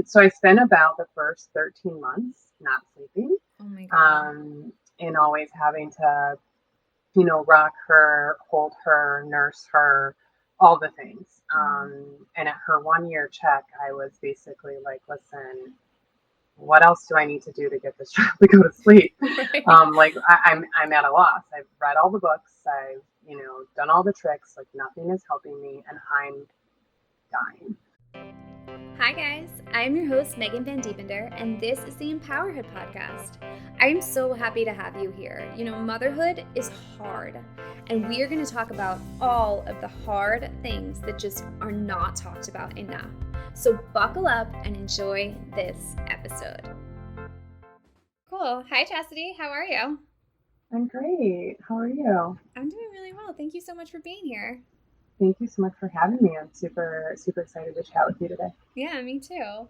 So I spent about the first 13 months not sleeping. Oh my God. And always having to, rock her, hold her, nurse her, all the things. And at her 1 year check, I was basically like, listen, what else do I need to do to get this child to go to sleep? Right. I'm at a loss. I've read all the books. I've, done all the tricks. Like nothing is helping me and I'm dying. Hi, guys. I'm your host, Megan Van Diepender, and this is the Empowerhood Podcast. I am so happy to have you here. Motherhood is hard, and we are going to talk about all of the hard things that just are not talked about enough. So buckle up and enjoy this episode. Cool. Hi, Chastity. How are you? I'm great. How are you? I'm doing really well. Thank you so much for being here. Thank you so much for having me. I'm super, super excited to chat with you today. Yeah, me too.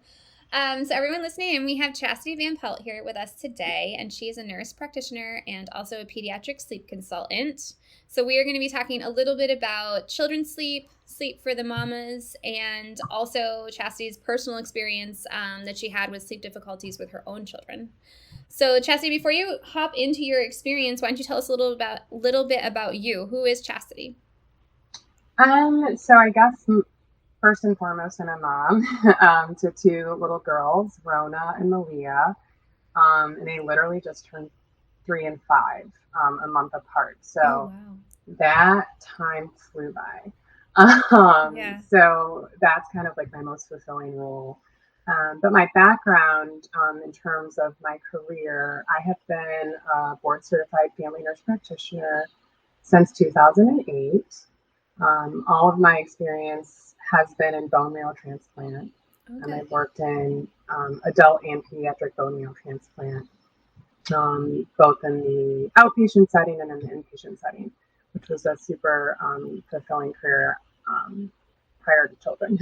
So everyone listening, we have Chastity Van Pelt here with us today, and she is a nurse practitioner and also a pediatric sleep consultant. So we are going to be talking a little bit about children's sleep, sleep for the mamas, and also Chastity's personal experience that she had with sleep difficulties with her own children. So Chastity, before you hop into your experience, why don't you tell us a little bit about you? Who is Chastity? So I guess first and foremost, I'm a mom to two little girls, Rona and Malia. And they literally just turned 3 and 5 a month apart. So wow. That time flew by. So that's kind of like my most fulfilling role. But my background in terms of my career, I have been a board certified family nurse practitioner since 2008. All of my experience has been in bone marrow transplant. And I've worked in adult and pediatric bone marrow transplant, both in the outpatient setting and in the inpatient setting, which was a super fulfilling career prior to children.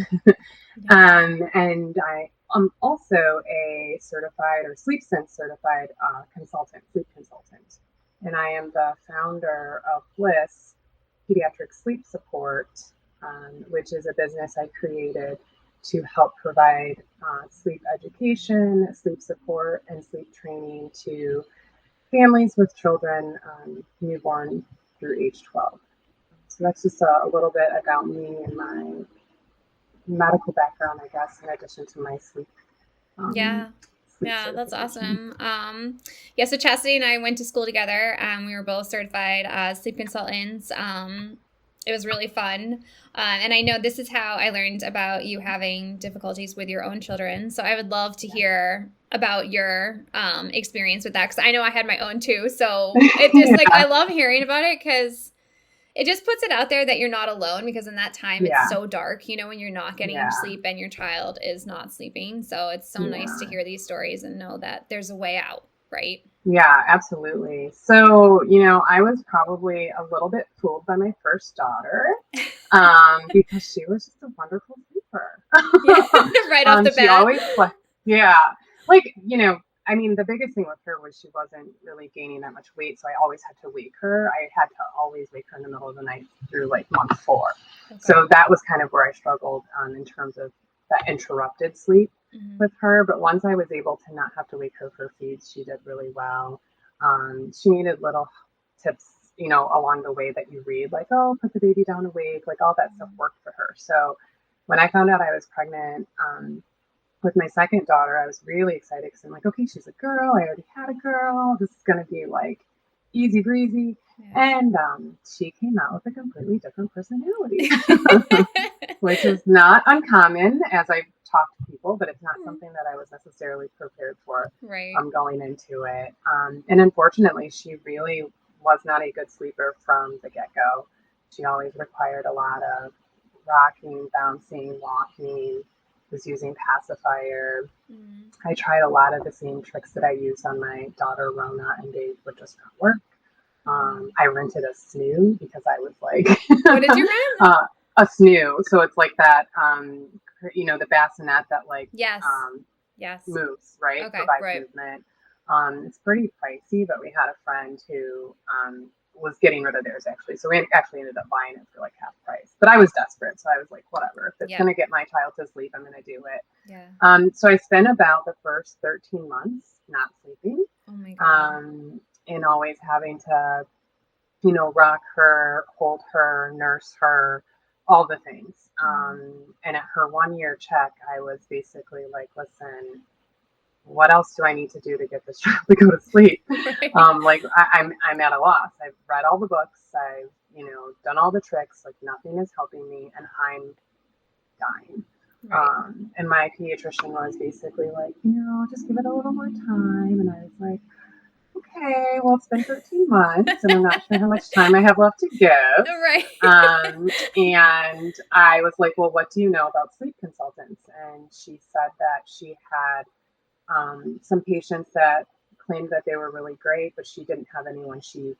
And I am also a certified or SleepSense certified sleep consultant. And I am the founder of Bliss Pediatric Sleep Support, which is a business I created to help provide sleep education, sleep support, and sleep training to families with children newborn through age 12. So that's just a little bit about me and my medical background, I guess, in addition to my sleep. Yeah, that's awesome. So Chastity and I went to school together. We were both certified sleep consultants. It was really fun. And I know this is how I learned about you having difficulties with your own children. So I would love to hear about your experience with that, because I know I had my own too. So it just I love hearing about it because it just puts it out there that you're not alone, because in that time it's so dark, when you're not getting sleep and your child is not sleeping. So it's so nice to hear these stories and know that there's a way out, right? Yeah, absolutely. So, I was probably a little bit fooled by my first daughter because she was just a wonderful sleeper. Right off the bat. She always the biggest thing with her was she wasn't really gaining that much weight, so I always had to wake her. I had to always wake her in the middle of the night through month 4. Okay. So that was kind of where I struggled in terms of that interrupted sleep with her. But once I was able to not have to wake her for feeds, she did really well. She needed little tips, along the way that you read, like, oh, put the baby down awake, like all that stuff worked for her. So when I found out I was pregnant, with my second daughter, I was really excited because I'm like, okay, she's a girl. I already had a girl. This is going to be easy breezy. Yeah. And she came out with a completely different personality, which is not uncommon as I talk to people, but it's not something that I was necessarily prepared for going into it. And unfortunately, she really was not a good sleeper from the get-go. She always required a lot of rocking, bouncing, walking, was using pacifier. I tried a lot of the same tricks that I used on my daughter Rona, and they would just not work. I rented a snoo because I was like, what did you rent? A snoo. So it's like that, the bassinet that moves, right? Okay, provides movement. It's pretty pricey, but we had a friend who was getting rid of theirs actually. So we actually ended up buying it for like half price. But I was desperate, so I was like, whatever. If it's gonna get my child to sleep, I'm gonna do it. Yeah. So I spent about the first 13 months not sleeping. Oh my God. And always having to, rock her, hold her, nurse her, all the things. And at her 1 year check, I was basically like, listen, what else do I need to do to get this child to go to sleep? Right. I'm at a loss. I've read all the books. I've, done all the tricks. Like nothing is helping me, and I'm dying. Right. And my pediatrician was basically like, just give it a little more time. And I was like, okay, well, it's been 13 months, and I'm not sure how much time I have left to give. Right. And I was like, well, what do you know about sleep consultants? And she said that she had some patients that claimed that they were really great, but she didn't have anyone she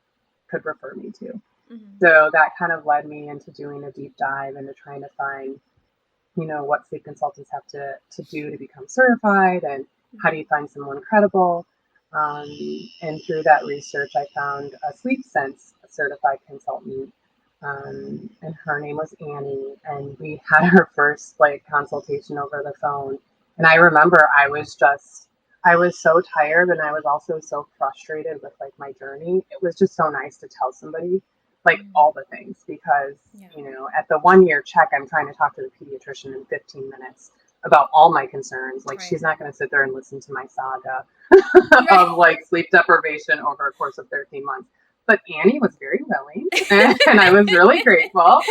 could refer me to. Mm-hmm. So that kind of led me into doing a deep dive into trying to find, what sleep consultants have to do to become certified, and how do you find someone credible. And through that research, I found a Sleep Sense certified consultant, and her name was Annie, and we had our first consultation over the phone. And I remember I was so tired, and I was also so frustrated with my journey. It was just so nice to tell somebody all the things, because at the 1 year check, I'm trying to talk to the pediatrician in 15 minutes about all my concerns. She's not going to sit there and listen to my saga of sleep deprivation over a course of 13 months. But Annie was very willing, and I was really grateful.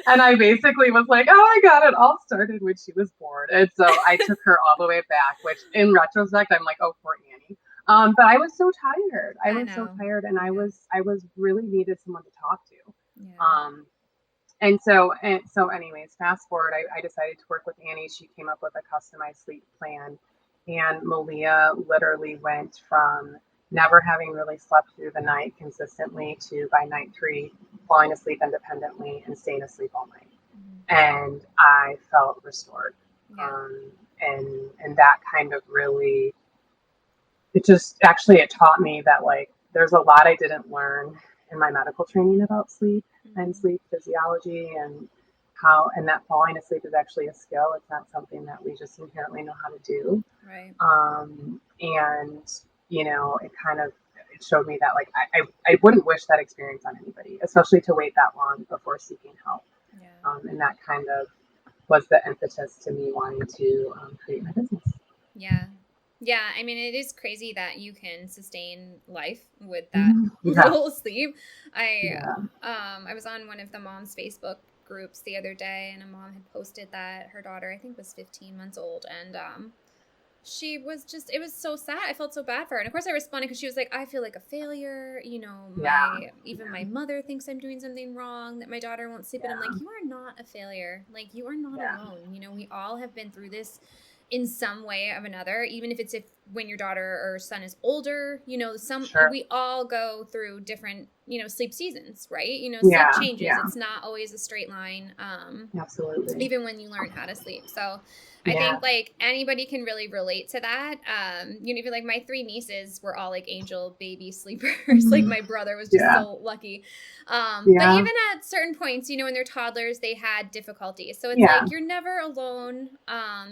And I basically was like, oh, I got it all started when she was born. And so I took her all the way back, which in retrospect, I'm like, oh, poor Annie. But I was so tired. I was so tired, and I was really needed someone to talk to. Yeah. And so anyways, fast forward, I decided to work with Annie. She came up with a customized sleep plan, and Malia literally went from never having really slept through the night consistently to, by night 3, falling asleep independently and staying asleep all night. And I felt restored. And that kind of really, it taught me that there's a lot I didn't learn in my medical training about sleep and sleep physiology, and that falling asleep is actually a skill. It's not something that we just inherently know how to do. Right. And it showed me that I wouldn't wish that experience on anybody, especially to wait that long before seeking help. And that kind of was the impetus to me wanting to create my business. Yeah. Yeah, I mean, it is crazy that you can sustain life with that little sleep. I was on one of the mom's Facebook groups the other day, and a mom had posted that her daughter, I think, was 15 months old, and she was just, it was so sad. I felt so bad for her. And of course I responded because she was like, I feel like a failure. My mother thinks I'm doing something wrong, that my daughter won't sleep. And I'm like, you are not a failure. You are not alone. We all have been through this in some way of another, even if it's when your daughter or son is older, we all go through different, sleep seasons, right? Sleep changes. It's not always a straight line. Absolutely. Even when you learn how to sleep. So I think anybody can really relate to that. Even my 3 nieces were all angel baby sleepers. My brother was just so lucky. But even at certain points, when they're toddlers, they had difficulties. So it's you're never alone.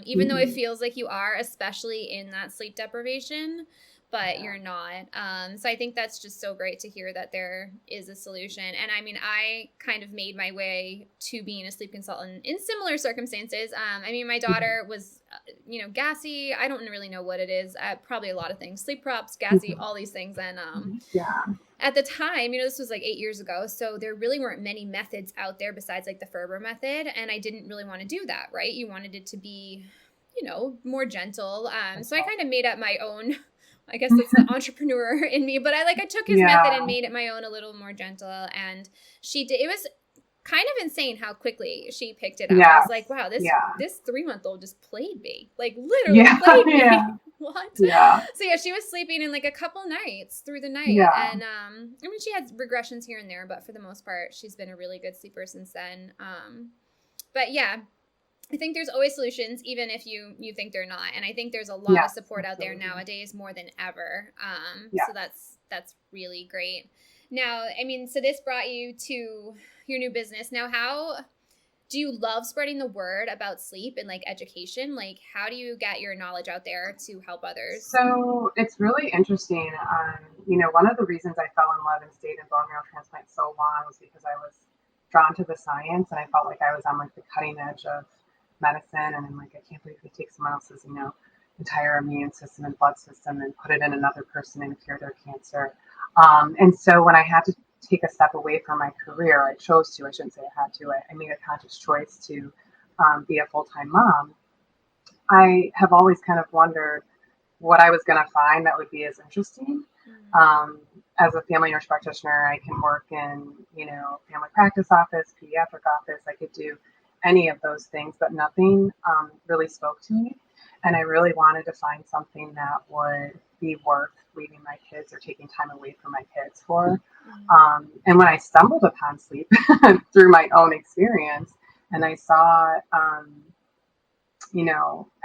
Even though it feels like you are, especially in that sleep deprivation, but you're not. So I think that's just so great to hear that there is a solution. And I mean, I kind of made my way to being a sleep consultant in similar circumstances. My daughter was, gassy. I don't really know what it is. Probably a lot of things, sleep props, gassy, all these things. And at the time, this was 8 years ago. So there really weren't many methods out there besides the Ferber method. And I didn't really want to do that, right? You wanted it to be, more gentle. So I kind of made up my own, I guess that's the entrepreneur in me, but I took his method and made it my own, a little more gentle. And she did. It was kind of insane how quickly she picked it up. I was like, wow, this 3-month-old just played me, literally played me. What? Yeah. So she was sleeping in a couple nights through the night. And she had regressions here and there, but for the most part, she's been a really good sleeper since then. But yeah, I think there's always solutions, even if you think they're not. And I think there's a lot of support out there nowadays, more than ever. So that's really great. Now, I mean, so this brought you to your new business. Now, how do you love spreading the word about sleep and like education? Like, how do you get your knowledge out there to help others? So it's really interesting. One of the reasons I fell in love and stayed in bone marrow transplant so long was because I was drawn to the science, and I felt like I was on like the cutting edge of medicine. And I'm like, I can't believe we take someone else's, entire immune system and blood system and put it in another person and cure their cancer. And so when I had to take a step away from my career, I chose to. I shouldn't say I had to. I made a conscious choice to be a full-time mom. I have always kind of wondered what I was going to find that would be as interesting. As a family nurse practitioner, I can work in, family practice office, pediatric office. I could do any of those things, but nothing really spoke to me. And I really wanted to find something that would be worth leaving my kids or taking time away from my kids for. And when I stumbled upon sleep through my own experience, and I saw, I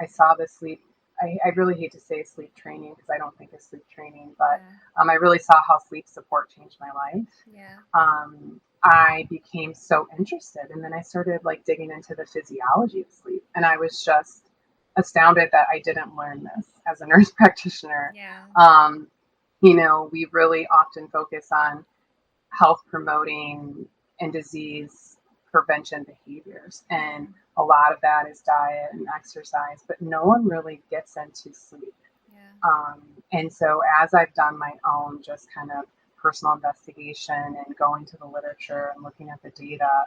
saw the sleep. I really hate to say sleep training because I don't think it's sleep training, but I really saw how sleep support changed my life. I became so interested, and then I started like digging into the physiology of sleep, and I was just astounded that I didn't learn this as a nurse practitioner. We really often focus on health promoting and disease prevention behaviors, and a lot of that is diet and exercise, but no one really gets into sleep. And so as I've done my own just kind of personal investigation and going to the literature and looking at the data,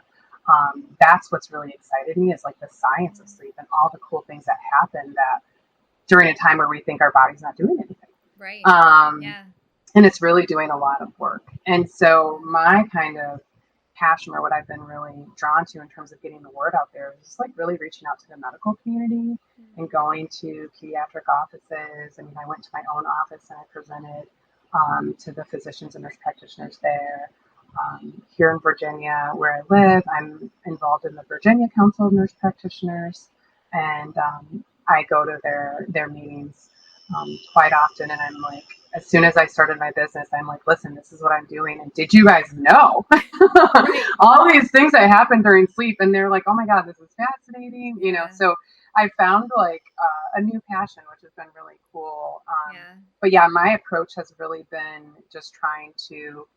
that's what's really excited me, is like the science of sleep and all the cool things that happen that during a time where we think our body's not doing anything. And it's really doing a lot of work. And so my kind of passion, or what I've been really drawn to in terms of getting the word out there, is just like really reaching out to the medical community and going to pediatric offices. I mean, I went to my own office and I presented to the physicians and nurse practitioners there. Here in Virginia, where I live, I'm involved in the Virginia Council of Nurse Practitioners, and I go to their meetings quite often. And I'm like, as soon as I started my business, I'm like, listen, this is what I'm doing. And did you guys know all these things that happen during sleep? And they're like, oh my God, this is fascinating. So I found like a new passion, which has been really cool. But yeah, my approach has really been just trying to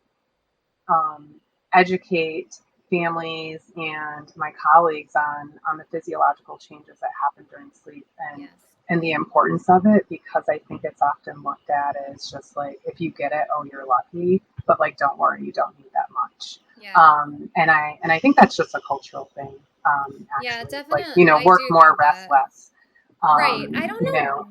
educate families and my colleagues on the physiological changes that happen during sleep, and the importance of it, because I think it's often looked at as just like, if you get it, oh, you're lucky, but like, don't worry, you don't need that much. And I think that's just a cultural thing. Actually, definitely. Like, work more, rest less. Right. I don't know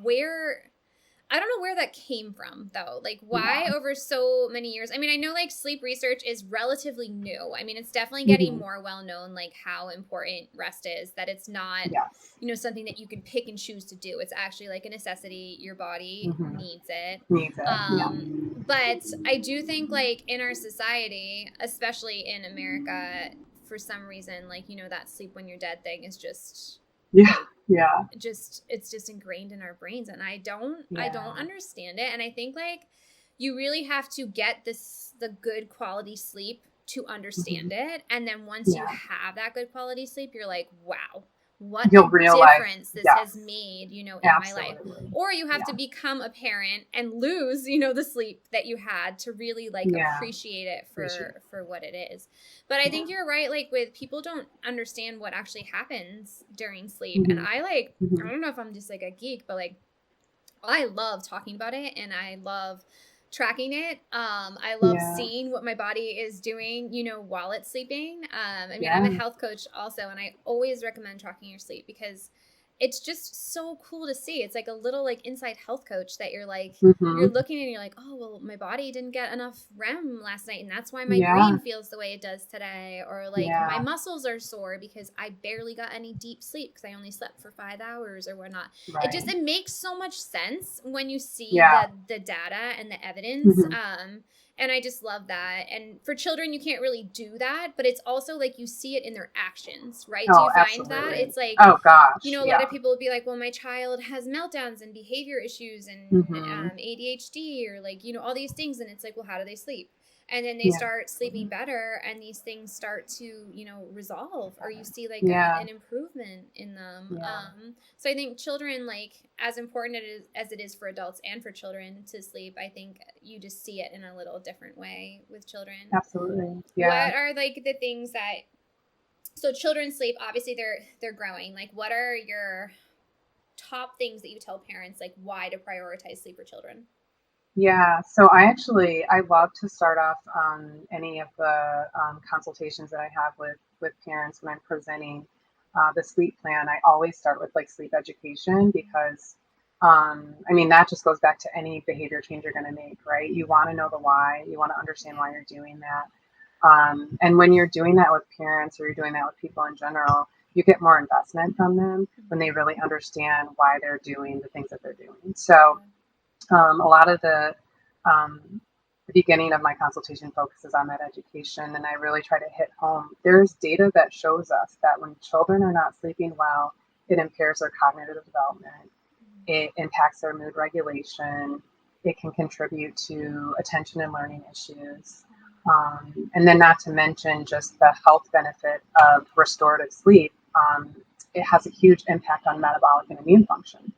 where that came from, though. Like, why over so many years? I mean, I know like sleep research is relatively new. I mean, it's definitely getting more well known, like how important rest is, that it's not, something that you can pick and choose to do. It's actually like a necessity. Your body needs it. But I do think like in our society, especially in America, for some reason, like, that sleep when you're dead thing is just... it's just ingrained in our brains, and I don't understand it. And I think like you really have to get the good quality sleep to understand it, and then once you have that good quality sleep, you're like, wow, what a difference this has made, in my life. Or you have to become a parent and lose, the sleep that you had to really like appreciate it for what it is. But I think you're right. Like, with people don't understand what actually happens during sleep. And I like, I don't know if I'm just like a geek, but like, I love talking about it, and I love tracking it. I love seeing what my body is doing, while it's sleeping. I mean, I'm a health coach also, and I always recommend tracking your sleep because it's just so cool to see. It's like a little like inside health coach that you're like, you're looking and you're like, oh, well, my body didn't get enough REM last night, and that's why my brain feels the way it does today. Or like my muscles are sore because I barely got any deep sleep because I only slept for 5 hours or whatnot. It makes so much sense when you see the data and the evidence. And I just love that. And for children, you can't really do that, but it's also like you see it in their actions, right? Do you find that? It's like, oh gosh, a lot of people will be like, well, my child has meltdowns and behavior issues and ADHD or like, all these things. And it's like, well, how do they sleep? and then they Yeah. start sleeping better, and these things start to, you know, resolve, or you see like Yeah. an improvement in them. Yeah. So I think children, like, as important as it is for adults and for children to sleep, I think you just see it in a little different way with children. Absolutely. Yeah. What are like the things that, so children sleep, obviously they're growing. Like, what are your top things that you tell parents, like, why to prioritize sleep for children? Yeah, so I love to start off any of the consultations that I have with parents when I'm presenting the sleep plan. I always start with like sleep education because I mean that just goes back to any behavior change you're going to make, right? You want to know the why, you want to understand why you're doing that, and when you're doing that with parents or you're doing that with people in general, you get more investment from them when they really understand why they're doing the things that they're doing. So a lot of the beginning of my consultation focuses on that education, and I really try to hit home. There's data that shows us that when children are not sleeping well, it impairs their cognitive development, it impacts their mood regulation, it can contribute to attention and learning issues. And then, not to mention just the health benefit of restorative sleep, it has a huge impact on metabolic and immune function.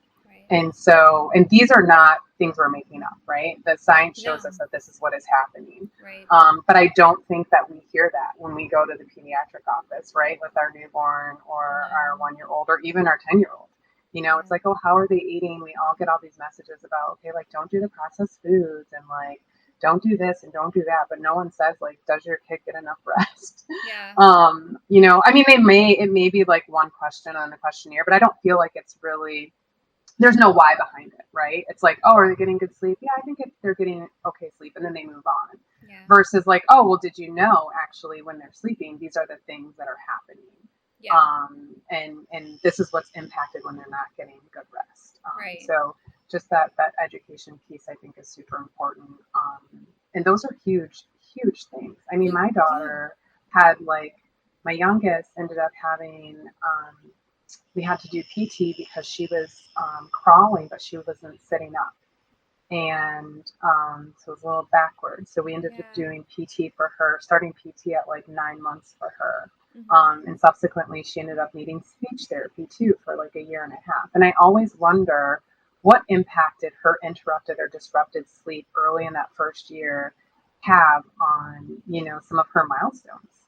And so, and these are not things we're making up, right? The science shows us that this is what is happening. Right. But I don't think that we hear that when we go to the pediatric office, right? With our newborn or our 1-year-old or even our 10-year-old. You know, it's like, oh, how are they eating? We all get all these messages about, okay, like, don't do the processed foods and like, don't do this and don't do that. But no one says like, does your kid get enough rest? Yeah. You know, I mean, it may be like one question on the questionnaire, but I don't feel like it's really, there's no why behind it, right? It's like, oh, are they getting good sleep? Yeah, I think they're getting okay sleep, and then they move on. Yeah. Versus like, oh, well, did you know actually when they're sleeping, these are the things that are happening. Yeah. And this is what's impacted when they're not getting good rest. Right. So just that education piece, I think, is super important. And those are huge things. I mean, my daughter had like, my youngest ended up having, we had to do PT because she was crawling, but she wasn't sitting up. And so it was a little backwards. So we ended up doing PT for her, starting PT at like 9 months for her. And subsequently, she ended up needing speech therapy too for like 1.5 years. And I always wonder what impact did her interrupted or disrupted sleep early in that first year have on, you know, some of her milestones.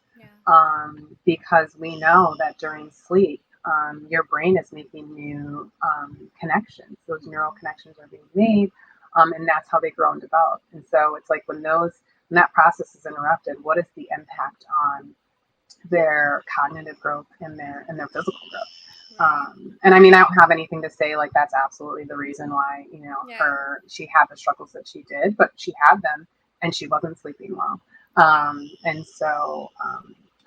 Because we know that during sleep, your brain is making new connections. Those neural connections are being made, and that's how they grow and develop. And so it's like when that process is interrupted, what is the impact on their cognitive growth and their physical growth? And I mean, I don't have anything to say like that's absolutely the reason why, you know, she had the struggles that she did, but she had them and she wasn't sleeping well. And so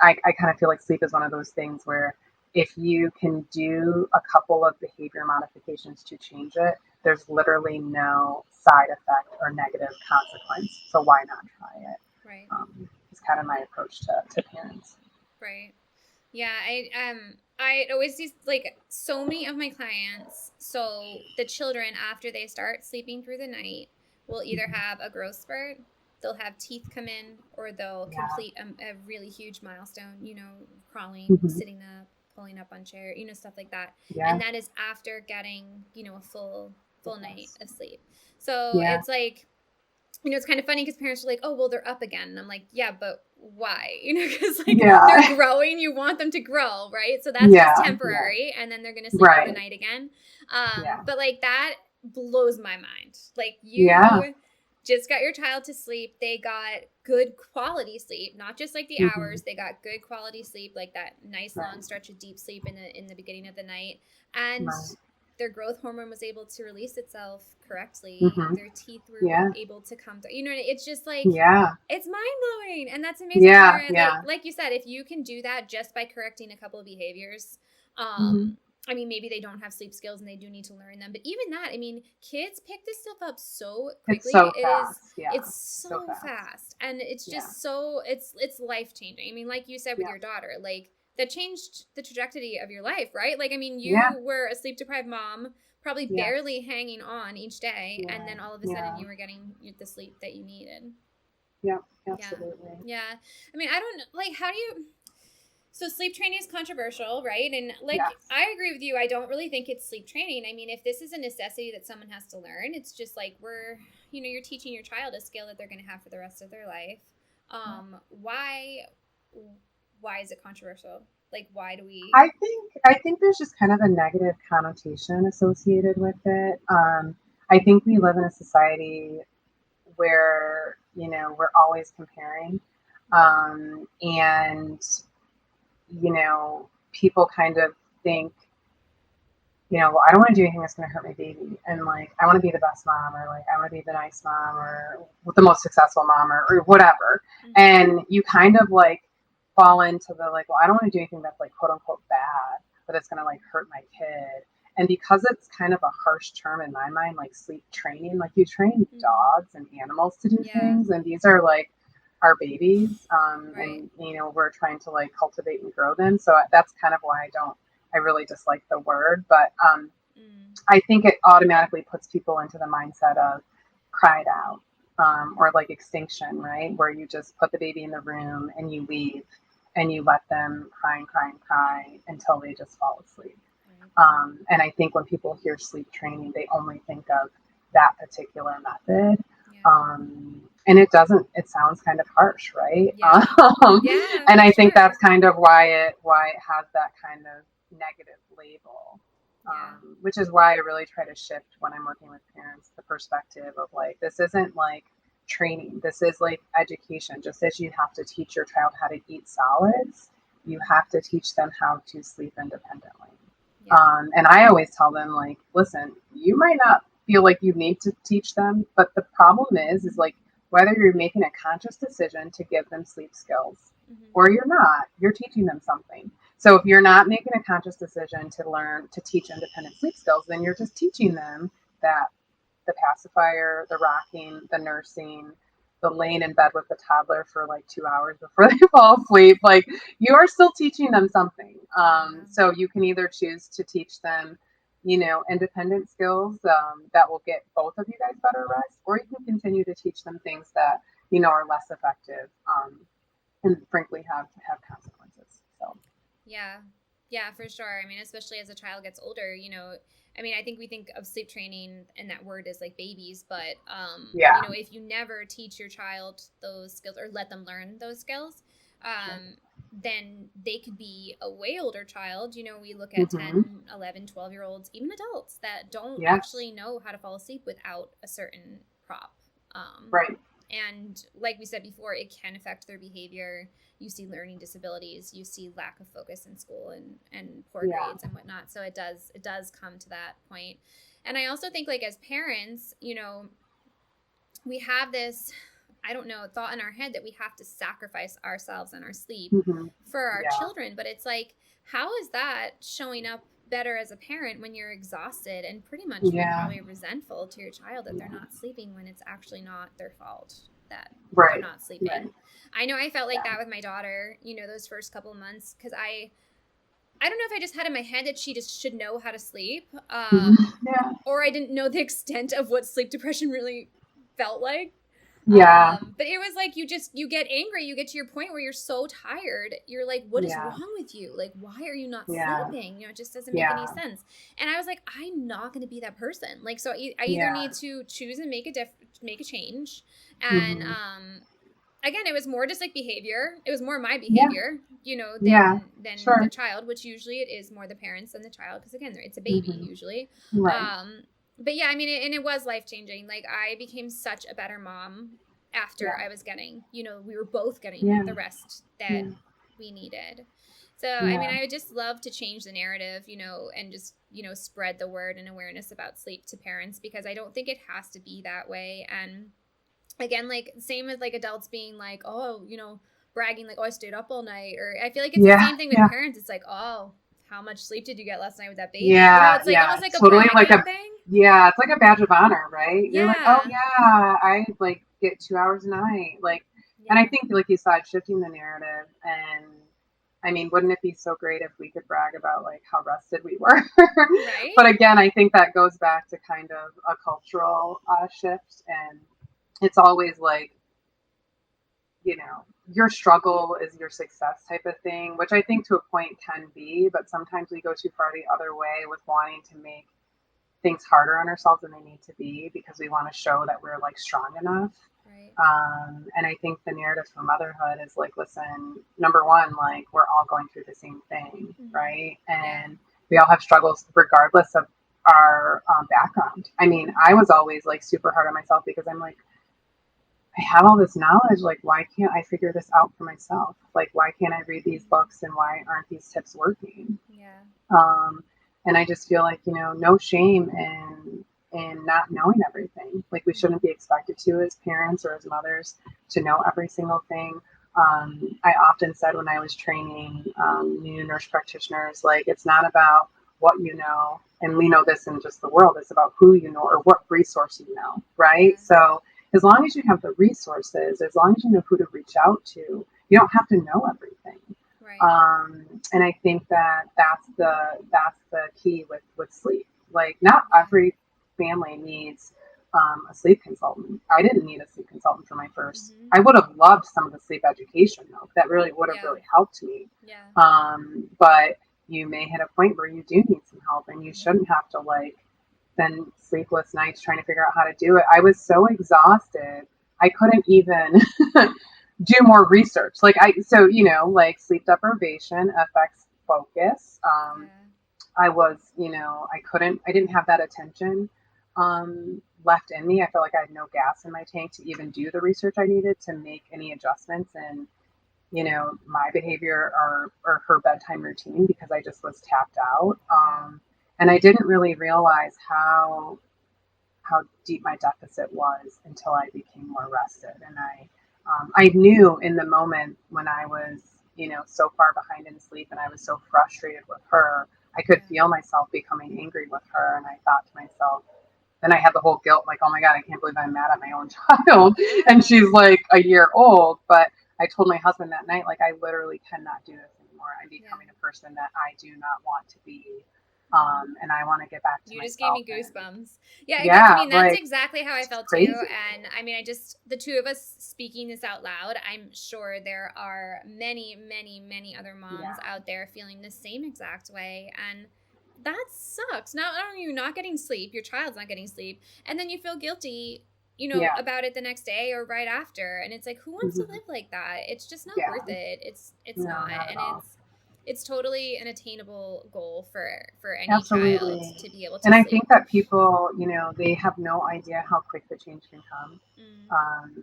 I kind of feel like sleep is one of those things where if you can do a couple of behavior modifications to change it, there's literally no side effect or negative consequence. So why not try it? Right. It's kind of my approach to parents. Right. Yeah. I always see like so many of my clients. So the children, after they start sleeping through the night, will either have a growth spurt, they'll have teeth come in, or they'll complete a really huge milestone, you know, crawling, sitting up, pulling up on chair, you know, stuff like that. And that is after getting, you know, a full night of sleep. So it's like, you know, it's kind of funny because parents are like, oh, well, they're up again. And I'm like, yeah, but why? You know, because like they're growing, you want them to grow, right? So that's just temporary. And then they're going to sleep through the night again. But like that blows my mind. Like you just got your child to sleep. They got good quality sleep, not just like the hours. They got good quality sleep, like that nice long stretch of deep sleep in the beginning of the night. And their growth hormone was able to release itself correctly. Their teeth were able to come through. You know, it's just like, it's mind-blowing. And that's amazing. Like you said, if you can do that just by correcting a couple of behaviors, I mean, maybe they don't have sleep skills and they do need to learn them. But even that, I mean, kids pick this stuff up so quickly. It's so fast. And it's just it's life-changing. I mean, like you said with your daughter, like, that changed the trajectory of your life, right? Like, I mean, you were a sleep-deprived mom, probably barely hanging on each day, and then all of a sudden you were getting the sleep that you needed. Yeah, Yeah. absolutely. Yeah. I mean, I don't like, how do you, so sleep training is controversial, right? And like, Yes. I agree with you. I don't really think it's sleep training. I mean, if this is a necessity that someone has to learn, it's just like you're teaching your child a skill that they're going to have for the rest of their life. Why, why is it controversial? Like, why do we? I think there's just kind of a negative connotation associated with it. I think we live in a society where, we're always comparing. And, people kind of think, well, I don't want to do anything that's going to hurt my baby. And like, I want to be the best mom, or like, I want to be the nice mom, or the most successful mom, or whatever. Mm-hmm. And you kind of like fall into the like, well, I don't want to do anything that's like quote unquote bad, but it's going to like hurt my kid. And because it's kind of a harsh term in my mind, like sleep training, like you train Mm-hmm. dogs and animals to do Yeah. things. And these are like our babies. Right. And, we're trying to like cultivate and grow them. So that's kind of why I really dislike the word, but Mm. I think it automatically puts people into the mindset of cried out, or like extinction, right? Where you just put the baby in the room and you leave and you let them cry and cry and cry until they just fall asleep. Right. And I think when people hear sleep training, they only think of that particular method. Yeah. And it sounds kind of harsh, right? Yeah. Yeah, And for I think sure. that's kind of why it has that kind of negative label. Yeah. Which is why I really try to shift when I'm working with parents the perspective of like, this isn't like training, this is like education. Just as you have to teach your child how to eat solids, you have to teach them how to sleep independently. Yeah. And I always tell them, like, listen, you might not feel like you need to teach them, but the problem is like whether you're making a conscious decision to give them sleep skills Mm-hmm. or you're not, you're teaching them something. So if you're not making a conscious decision to learn to teach independent sleep skills, then you're just teaching them that the pacifier, the rocking, the nursing, the laying in bed with the toddler for like 2 hours before they fall asleep. Like you are still teaching them something. Yeah. So you can either choose to teach them, independent skills that will get both of you guys better rest, or you can continue to teach them things that are less effective, and frankly have consequences. So Yeah. Yeah, for sure. I mean, especially as a child gets older, I mean, I think we think of sleep training and that word as like babies, but yeah, if you never teach your child those skills or let them learn those skills, sure. then they could be a way older child. We look at Mm-hmm. 10, 11, 12 year olds, even adults that don't Yes. actually know how to fall asleep without a certain prop. Um, Right. and like we said before, it can affect their behavior. You see learning disabilities, you see lack of focus in school and poor Yeah. grades and whatnot. So it does come to that point. And I also think, like, as parents, we have this, I don't know, thought in our head that we have to sacrifice ourselves and our sleep Mm-hmm. for our Yeah. children. But it's like, how is that showing up better as a parent when you're exhausted and pretty much Yeah. probably resentful to your child that they're Yeah. not sleeping when it's actually not their fault that they're Right. not Right. sleeping? I know I felt like Yeah. that with my daughter, those first couple of months, because I don't know if I just had in my head that she just should know how to sleep, Mm-hmm. Yeah. or I didn't know the extent of what sleep depression really felt like. Yeah. But it was like you get angry, you get to your point where you're so tired, you're like, what is Yeah. wrong with you? Like, why are you not Yeah. sleeping? It just doesn't make any Yeah. sense. And I was like, I'm not going to be that person. Like, so I either Yeah. need to choose and make a change. And Mm-hmm. again, it was more just like behavior. It was more my Yeah. behavior, Yeah. than the Sure. child, which usually it is more the parents than the child, because again, it's a baby Mm-hmm. usually. Right. um but yeah, I mean, and it was life changing. Like, I became such a better mom after Yeah. I was getting, we were both getting Yeah. the rest that Yeah. we needed. So I mean, Yeah. I would just love to change the narrative, and just spread the word and awareness about sleep to parents, because I don't think it has to be that way. And again, like, same with like adults being like, oh, bragging like, oh, I stayed up all night. Or I feel like it's the Yeah. same thing with Yeah. parents. It's like, oh, how much sleep did you get last night with that baby? Yeah. It's like Yeah. almost like a Totally like bragging thing. it's like a badge of honor, right? You're like, oh Yeah. yeah, I like get 2 hours a night. Like, and I Yeah. think like you said, shifting the narrative. And I mean, wouldn't it be so great if we could brag about like how rested we were? Right. But again, I think that goes back to kind of a cultural shift. And it's always like, you know, your struggle is your success type of thing, which I think to a point can be, but sometimes we go too far the other way with wanting to make things harder on ourselves than they need to be because we want to show that we're like strong enough. Right. And I think the narrative for motherhood is like, listen, number one, like we're all going through the same thing, right? Yeah. And we all have struggles regardless of our background. I mean, I was always like super hard on myself because I'm like, I have all this knowledge. Like, why can't I figure this out for myself? Like, why can't I read these books and why aren't these tips working? Yeah. Um, and I just feel like, you know, no shame in not knowing everything. Like we shouldn't be expected to as parents or as mothers to know every single thing. I often said when I was training new nurse practitioners, like it's not about what you know, and we know this in just the world. It's about who you know or what resource you know, right? Yeah. So as long as you have the resources, as long as you know who to reach out to, you don't have to know everything. Right. And I think that that's the key with sleep. Like not every family needs a sleep consultant. I didn't need a sleep consultant for my first. I would have loved some of the sleep education though. That really would have really helped me. Yeah. But you may hit a point where you do need some help, and you shouldn't have to like spend sleepless nights trying to figure out how to do it. I was so exhausted. I couldn't even do more research. So like sleep deprivation affects focus. I was, I didn't have that attention left in me. I felt like I had no gas in my tank to even do the research I needed to make any adjustments in, my behavior or her bedtime routine because I just was tapped out. And I didn't really realize how deep my deficit was until I became more rested. And I knew in the moment when I was, so far behind in sleep and I was so frustrated with her, I could feel myself becoming angry with her. And I thought to myself, then I had the whole guilt, like, oh my God, I can't believe I'm mad at my own child. And she's like a year old. But I told my husband that night, like, I literally cannot do this anymore. I'm becoming a person that I do not want to be. And I want to get back to you just myself. Gave me goosebumps. I mean, that's like, exactly how I felt crazy. too. And I mean, the two of us speaking this out loud, I'm sure there are many, many, many other moms out there feeling the same exact way. And that sucks. Not only are you not getting sleep, your child's not getting sleep, and then you feel guilty, about it the next day or right after. And it's like, who wants to live like that? It's just not worth it. It's not. And it's totally an attainable goal for any child to be able to and I sleep. think that people, they have no idea how quick the change can come.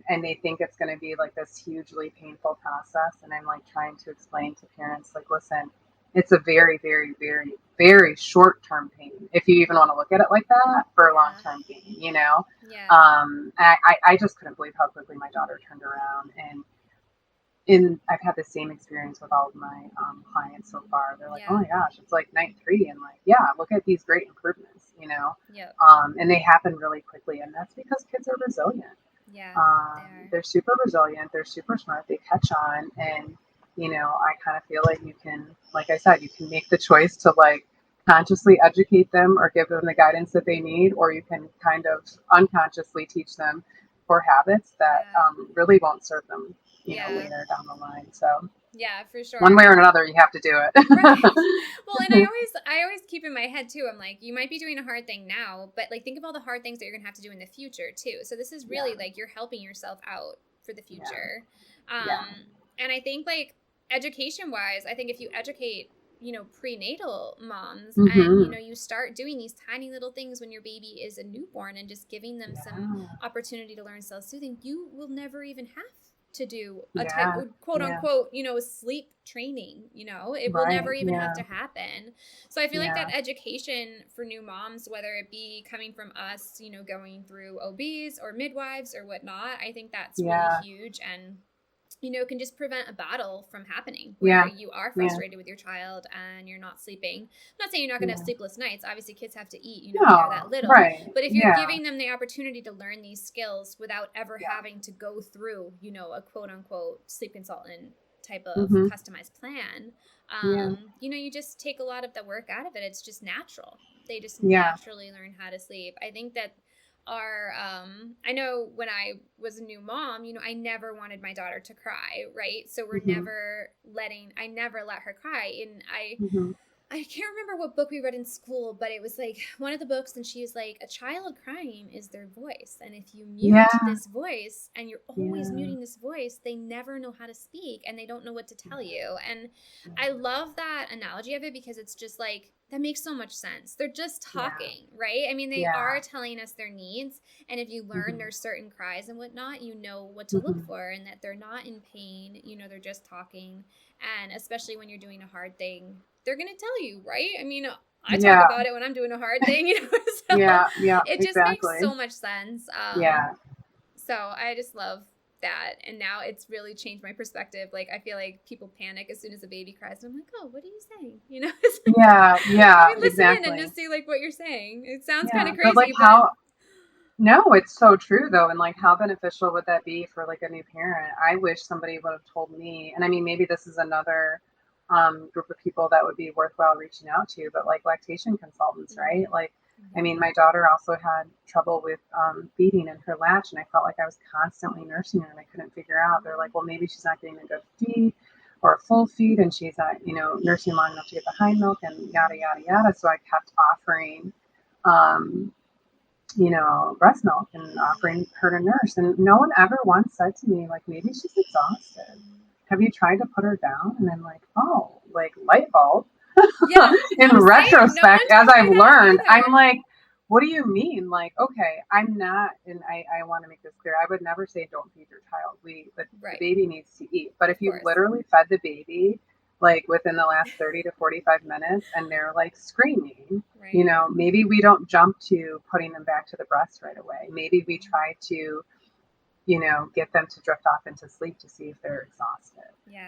And they think it's going to be like this hugely painful process. And I'm like trying to explain to parents, like, listen, it's a very, very, very, very short-term pain. If you even want to look at it like that for a long-term pain, Yeah. I just couldn't believe how quickly my daughter turned around. And I've had the same experience with all of my clients so far. They're like, oh my gosh, it's like night 3. And like, yeah, look at these great improvements, and they happen really quickly. And that's because kids are resilient. They're super resilient. They're super smart. They catch on. And, I kind of feel like you can, like I said, you can make the choice to like consciously educate them or give them the guidance that they need, or you can kind of unconsciously teach them poor habits that really won't serve them later down the line. So yeah, for sure. One way or another, you have to do it. Right. Well, and I always keep in my head too. I'm like, you might be doing a hard thing now, but like think of all the hard things that you're gonna have to do in the future too. So this is really like you're helping yourself out for the future. And I think like education wise, I think if you educate prenatal moms and you start doing these tiny little things when your baby is a newborn and just giving them some opportunity to learn self-soothing, you will never even have to do a type quote unquote sleep training. It will never even have to happen. So I feel like that education for new moms, whether it be coming from us going through OBs or midwives or whatnot, I think that's really huge and can just prevent a battle from happening where you are frustrated with your child and you're not sleeping. I'm not saying you're not going to have sleepless nights. Obviously kids have to eat, when they're that little, but if you're giving them the opportunity to learn these skills without ever having to go through, a quote unquote sleep consultant type of customized plan, you just take a lot of the work out of it. It's just natural. They just naturally learn how to sleep. I think that our, I know when I was a new mom, I never wanted my daughter to cry, right? So I never let her cry. And I can't remember what book we read in school, but it was like one of the books, and she was like, a child crying is their voice. And if you mute this voice and you're always muting this voice, they never know how to speak and they don't know what to tell you. And I love that analogy of it because it's just like, that makes so much sense. They're just talking, right? I mean, they are telling us their needs. And if you learn there's certain cries and whatnot, you know what to look for and that they're not in pain. They're just talking. And especially when you're doing a hard thing, they're going to tell you, right? I mean, I talk about it when I'm doing a hard thing, so it just makes so much sense. So I just love that. And now it's really changed my perspective. Like, I feel like people panic as soon as a baby cries. And I'm like, oh, what are you saying? Listen in and just see like what you're saying. It sounds kind of crazy, but no, it's so true though. And like, how beneficial would that be for like a new parent? I wish somebody would have told me, and I mean, maybe this is another group of people that would be worthwhile reaching out to, but like lactation consultants, right? Like, I mean, my daughter also had trouble with feeding in her latch, and I felt like I was constantly nursing her and I couldn't figure out. They're like, well, maybe she's not getting a good feed or a full feed, and she's not, nursing long enough to get the hind milk and yada, yada, yada. So I kept offering, breast milk and offering her to nurse. And no one ever once said to me, like, maybe she's exhausted. Have you tried to put her down? And I'm like, oh, like light bulb. In retrospect, as I've learned, I'm like, what do you mean? Like, okay, I'm not, and I want to make this clear. I would never say don't feed your child. The baby needs to eat. But if you literally fed the baby, like within the last 30 to 45 minutes and they're like screaming, maybe we don't jump to putting them back to the breast right away. Maybe we try to, get them to drift off into sleep to see if they're exhausted.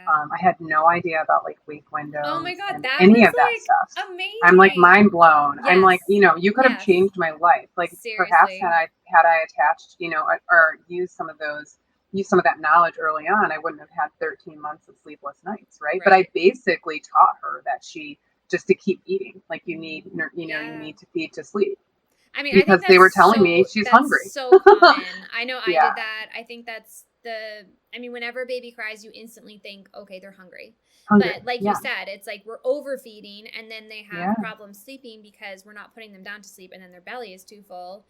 I had no idea about like wake windows. Oh my God, that any was of that stuff. Amazing. I'm like mind blown. I'm like, you could have changed my life. Like perhaps had I attached, or used some of that knowledge early on, I wouldn't have had 13 months of sleepless nights, right? But I basically taught her that just to keep eating, like you need to feed to sleep. I mean, because they were telling me she's hungry. So common. I know I did that. I think that's whenever a baby cries, you instantly think, okay, they're hungry. But like you said, it's like we're overfeeding and then they have problems sleeping because we're not putting them down to sleep and then their belly is too full.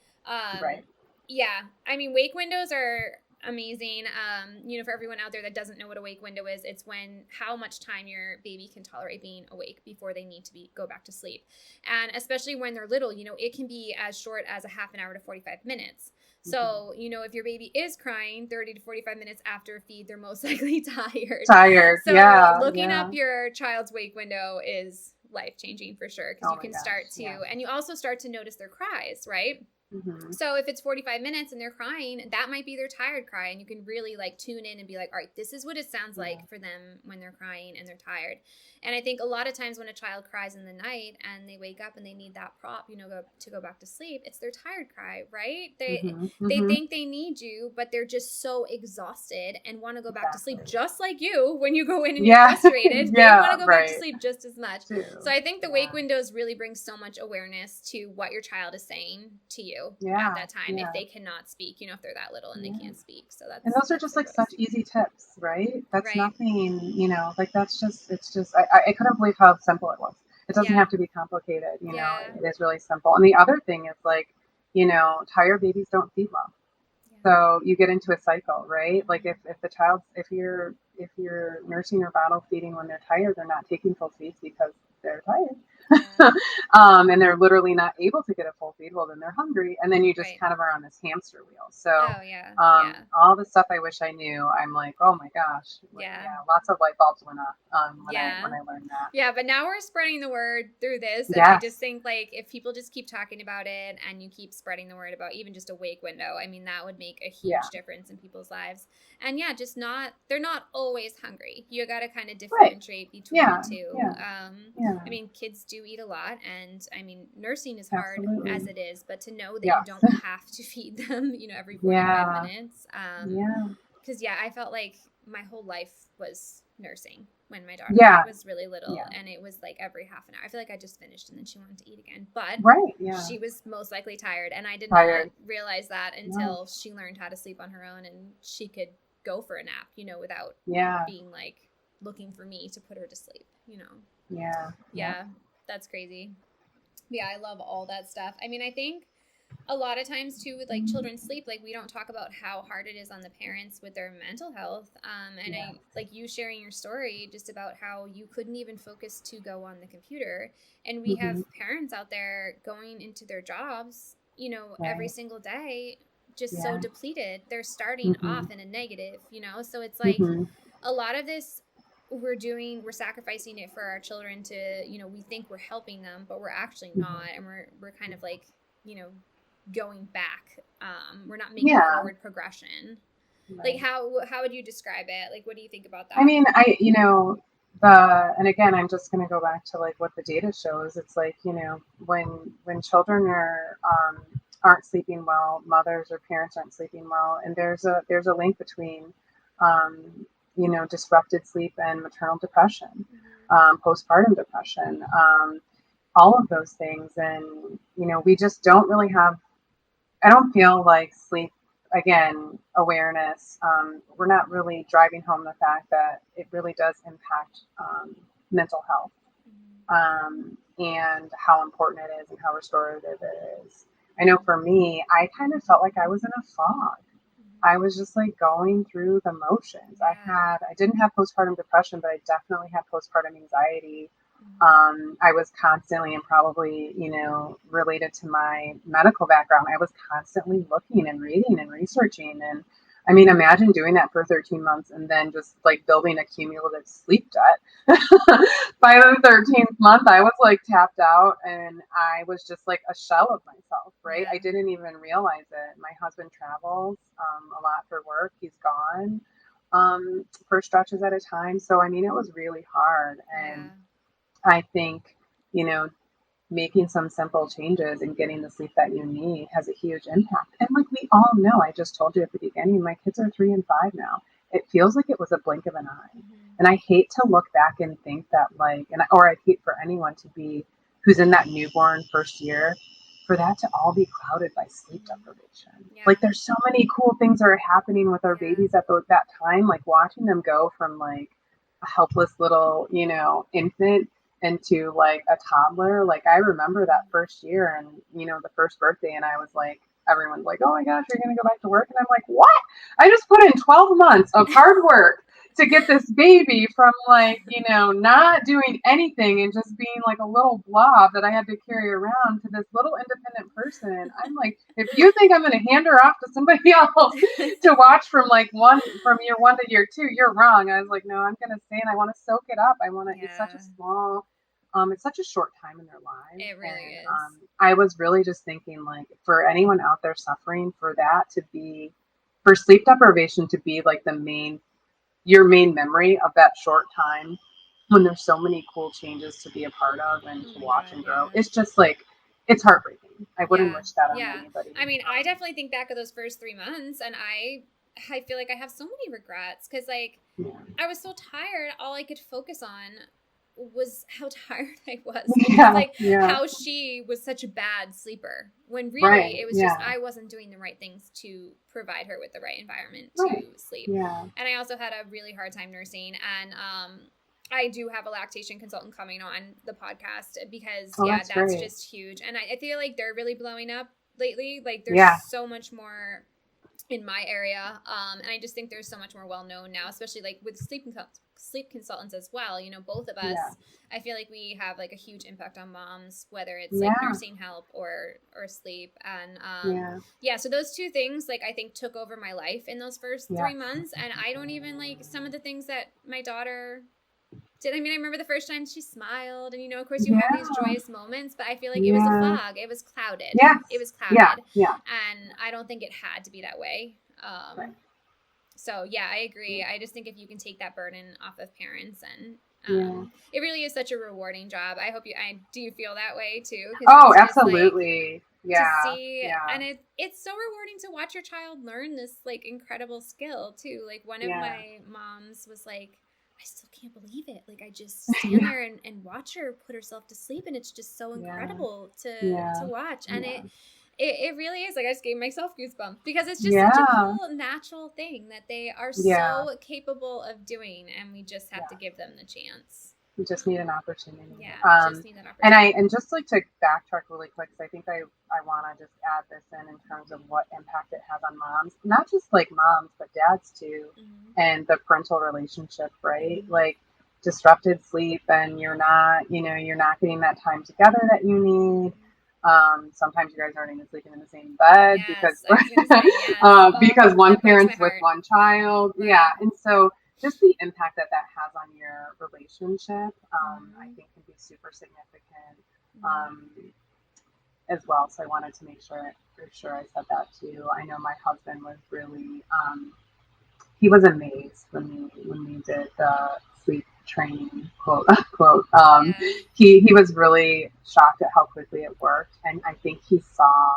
Yeah. I mean, wake windows are amazing. For everyone out there that doesn't know what a wake window is, it's how much time your baby can tolerate being awake before they need to go back to sleep. And especially when they're little, it can be as short as a half an hour to 45 minutes. So, if your baby is crying 30 to 45 minutes after a feed, they're most likely tired. So looking up your child's wake window is life-changing for sure, because you can start to, and you also start to notice their cries, right? So if it's 45 minutes and they're crying, that might be their tired cry. And you can really like tune in and be like, all right, this is what it sounds like for them when they're crying and they're tired. And I think a lot of times when a child cries in the night and they wake up and they need that prop, to go back to sleep, it's their tired cry, right? They think they need you, but they're just so exhausted and want to go back to sleep, just like you when you go in and you're frustrated. They want to go back to sleep just as much. So I think the wake windows really bring so much awareness to what your child is saying to you at that time if they cannot speak, if they're that little and they can't speak. So and those are just like such easy tips, right? That's nothing, like that's just, it's just, I couldn't believe how simple it was. It doesn't have to be complicated, it is really simple. And the other thing is like, tired babies don't feed well. So you get into a cycle, right? Like if the child, if you're nursing or bottle feeding when they're tired, they're not taking full feeds because they're tired. And they're literally not able to get a full feed. Well, then they're hungry, and then you just kind of are on this hamster wheel. So, all the stuff I wish I knew, I'm like, oh my gosh, lots of light bulbs went off when I learned that. Yeah, but now we're spreading the word through this, and I just think like if people just keep talking about it, and you keep spreading the word about even just a wake window, I mean that would make a huge difference in people's lives. And they're not always hungry. You got to kind of differentiate between the two. I mean, kids do eat a lot, and I mean, nursing is hard as it is, but to know that you don't have to feed them, every 45 minutes. Because I felt like my whole life was nursing. when my daughter Yeah. was really little, Yeah. and it was like every half an hour. I feel like I just finished and then she wanted to eat again, but Right. Yeah. she was most likely tired, and I did Tired. not realize that until she learned how to sleep on her own, and she could go for a nap, you know, without being like looking for me to put her to sleep, you know. Yeah, that's crazy. Yeah, I love all that stuff. I mean, I think a lot of times too with like children's sleep, like we don't talk about how hard it is on the parents with their mental health. And I like you sharing your story just about how you couldn't even focus to go on the computer, and we have parents out there going into their jobs, you know, every single day, just so depleted. They're starting off in a negative, you know. So it's like a lot of this we're sacrificing it for our children to, you know, we think we're helping them, but we're actually not, and we're kind of like, you know, going back. We're not making forward progression. Like how would you describe it? Like, what do you think about that? I mean, and again, I'm just going to go back to like what the data shows. It's like, you know, when children aren't sleeping well, mothers or parents aren't sleeping well, and there's a link between you know, disrupted sleep and maternal depression, postpartum depression, all of those things. And, you know, we just don't really have, I don't feel like sleep, again, awareness, we're not really driving home the fact that it really does impact mental health, and how important it is and how restorative it is. I know for me, I kind of felt like I was in a fog. I was just like going through the motions. I didn't have postpartum depression, but I definitely had postpartum anxiety. I was constantly, and probably, you know, related to my medical background, I was constantly looking and reading and researching. And I mean, imagine doing that for 13 months and then just like building a cumulative sleep debt. By the 13th month, I was like tapped out, and I was just like a shell of myself, right? I didn't even realize it. My husband travels a lot for work. He's gone for stretches at a time. So, I mean, it was really hard. And I think, you know, making some simple changes and getting the sleep that you need has a huge impact. And like we all know, I just told you at the beginning, my kids are 3 and 5 now. It feels like it was a blink of an eye. And I hate to look back and think that like, or I hate for anyone to be who's in that newborn first year, for that to all be clouded by sleep deprivation. Like there's so many cool things that are happening with our babies at that time, like watching them go from like a helpless little, you know, infant into like a toddler. Like I remember that first year, and you know, the first birthday, and I was like, everyone's like, oh my gosh, you're gonna go back to work. And I'm like, what? I just put in 12 months of hard work to get this baby from like, you know, not doing anything and just being like a little blob that I had to carry around to this little independent person. I'm like, if you think I'm going to hand her off to somebody else to watch from year 1 to year 2, you're wrong. I was like, no, I'm going to stay, and I want to soak it up. I want to, it's such a small, it's such a short time in their lives. It really is. I was really just thinking like for anyone out there suffering, for sleep deprivation to be like your main memory of that short time when there's so many cool changes to be a part of and to watch and grow. It's just like, it's heartbreaking. I wouldn't wish that on anybody. I mean, I definitely think back of those first 3 months, and I feel like I have so many regrets because like I was so tired. All I could focus on was how tired I was. How she was such a bad sleeper when really it was just I wasn't doing the right things to provide her with the right environment to sleep. And I also had a really hard time nursing, and I do have a lactation consultant coming on the podcast because that's just huge. And I feel like they're really blowing up lately. Like there's so much more in my area, and I just think there's so much more well known now, especially like with sleep consultants as well. You know, both of us, I feel like we have like a huge impact on moms, whether it's like nursing help or sleep. And so those two things, like I think took over my life in those first 3 months. And I don't even like some of the things that my daughter did. I mean, I remember the first time she smiled, and you know, of course you have these joyous moments, but I feel like it was a fog. It was clouded. It was clouded. And I don't think it had to be that way. So I agree. I just think if you can take that burden off of parents, and it really is such a rewarding job. I hope do you feel that way too? Oh, absolutely. To see, and it's so rewarding to watch your child learn this like incredible skill too. Like one of my moms was like, I still can't believe it. Like I just stand there and watch her put herself to sleep, and it's just so Yeah. incredible to Yeah. watch. And Yeah. it really is, like, I just gave myself goosebumps because it's just such a Yeah. cool natural thing that they are Yeah. so capable of doing, and we just have to Yeah. give them the chance. You just need an opportunity. Yeah, just Um, need that and I opportunity. and just like to backtrack really quick, because I think I want to just add this in terms of what impact it has on moms, not just like moms, but dads too, Mm-hmm. and the parental relationship, right? Mm-hmm. Like disrupted sleep, and you're not getting that time together that you need. Sometimes you guys aren't even sleeping in the same bed Yes, I was gonna say yes. because Oh, one that breaks my parent's with heart. one child. Yeah, Right. and so just the impact that that has on your relationship, I Mm-hmm. think can be super significant Mm-hmm. um, as well. So I wanted to make sure, for sure, I said that too. I know my husband was really, he was amazed when we did the sleep training, quote unquote. Yeah. He was really shocked at how quickly it worked, and I think he saw,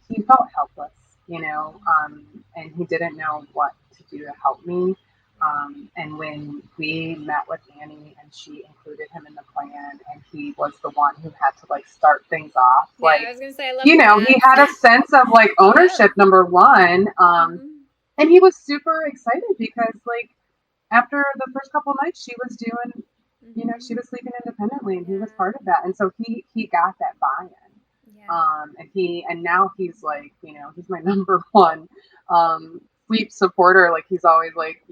he felt helpless, and he didn't know what to do to help me. Yeah. And when we met with Annie and she included him in the plan, and he was the one who had to like start things off, Yeah, I like, was gonna say I love the he dads. had a sense of like Yep. ownership, number one. Mm-hmm. And he was super excited because like after the first couple of nights she was doing, she Mm-hmm. was sleeping independently, and he was Yeah. part of that. And so he got that buy-in. Yeah. And now he's like, he's my number one sleep supporter. Like he's always like,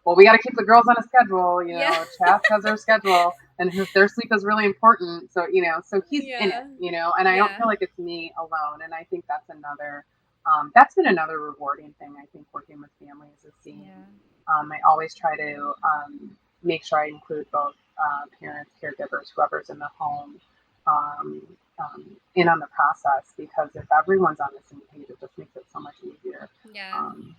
well, we got to keep the girls on a schedule. Yeah. Chas has her schedule, and their sleep is really important. So so he's in it. Yeah. And I don't Yeah. feel like it's me alone. And I think that's been another rewarding thing. I think working with families is seeing. Yeah. I always try to make sure I include both parents, caregivers, whoever's in the home, um, in on the process, because if everyone's on the same page, it just makes it so much easier. Yeah. Um,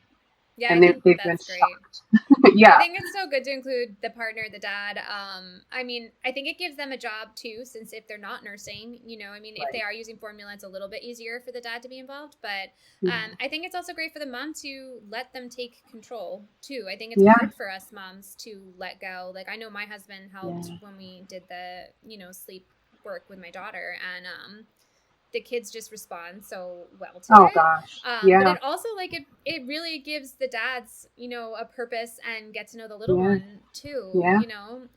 Yeah, I and think they've been that's great. shocked. I Yeah, think it's so good to include the partner, the dad. I mean, I think it gives them a job too, since if they're not nursing, I mean, if they right. are using formula, it's a little bit easier for the dad to be involved. But Mhm. I think it's also great for the mom to let them take control too. I think it's Yeah, hard for us moms to let go. Like I know my husband helped yeah. when we did the, sleep work with my daughter, and the kids just respond so well to Oh it. gosh, But yeah, it also like it really gives the dads, a purpose and get to know the little yeah, one too, yeah,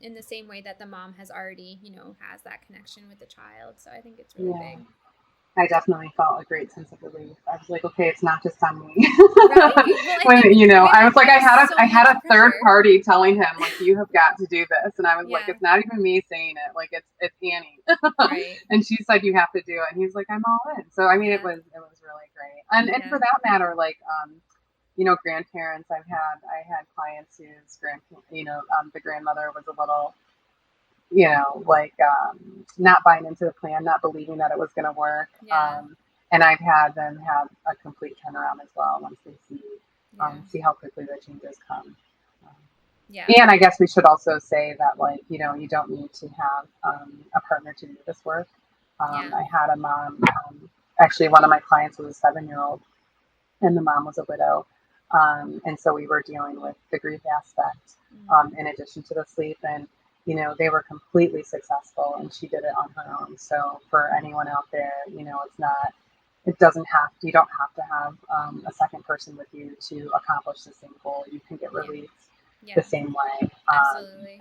in the same way that the mom has already, has that connection with the child. So I think it's really yeah. big. I definitely felt a great sense of relief. I was like, okay, it's not just on me. Right. Well, I When think I was women like, have I so had much a third pressure. party telling him like, you have got to do this, and I was like, Yeah. it's not even me saying it, like it's Annie, Right. and she said you have to do it, and he's like, I'm all in. So I mean, Yeah. it was really great, and Yeah. for that matter, like grandparents. I had clients whose the grandmother was a little like not buying into the plan, not believing that it was going to work. Yeah. And I've had them have a complete turnaround as well once they Yeah. see how quickly the changes come. Um, Yeah. and I guess we should also say that, like, you don't need to have a partner to do this work. Yeah. I had a mom, actually, one of my clients was a 7-year-old, and the mom was a widow. And so we were dealing with the grief aspect Mm. in addition to the sleep. And, they were completely successful, and she did it on her own. So for anyone out there, you don't have to have a second person with you to accomplish the same goal. You can get Yeah. released the Yeah. same way, Absolutely.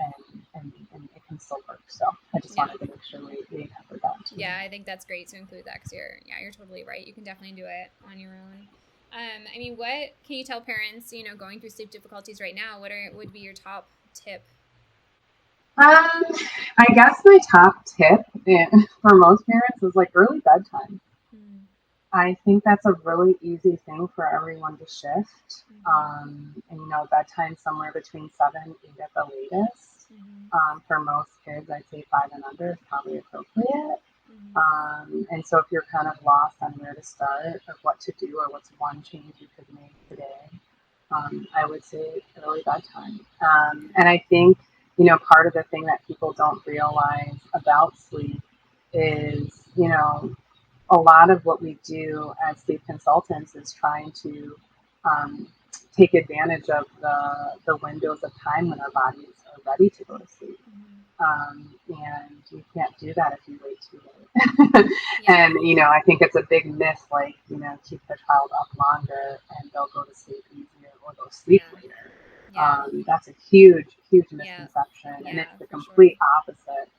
and it can still work. So I just Yeah. wanted to make sure we covered that too. Yeah, I think that's great to include that because you're totally right. You can definitely do it on your own. I mean, what can you tell parents, going through sleep difficulties right now? Would be your top tip? I guess my top tip for most parents is like early bedtime. Mm-hmm. I think that's a really easy thing for everyone to shift. Mm-hmm. And bedtime somewhere between 7, 8 at the latest. Mm-hmm. For most kids, I'd say 5 and under is probably appropriate. Mm-hmm. And so if you're kind of lost on where to start or what to do or what's one change you could make today, I would say early bedtime. And I think, part of the thing that people don't realize about sleep is, a lot of what we do as sleep consultants is trying to take advantage of the windows of time when our bodies are ready to go to sleep. And you can't do that if you wait too late. And, I think it's a big myth, like, keep the child up longer and they'll go to sleep easier or they'll sleep later. That's a huge, huge misconception. And it's the complete opposite.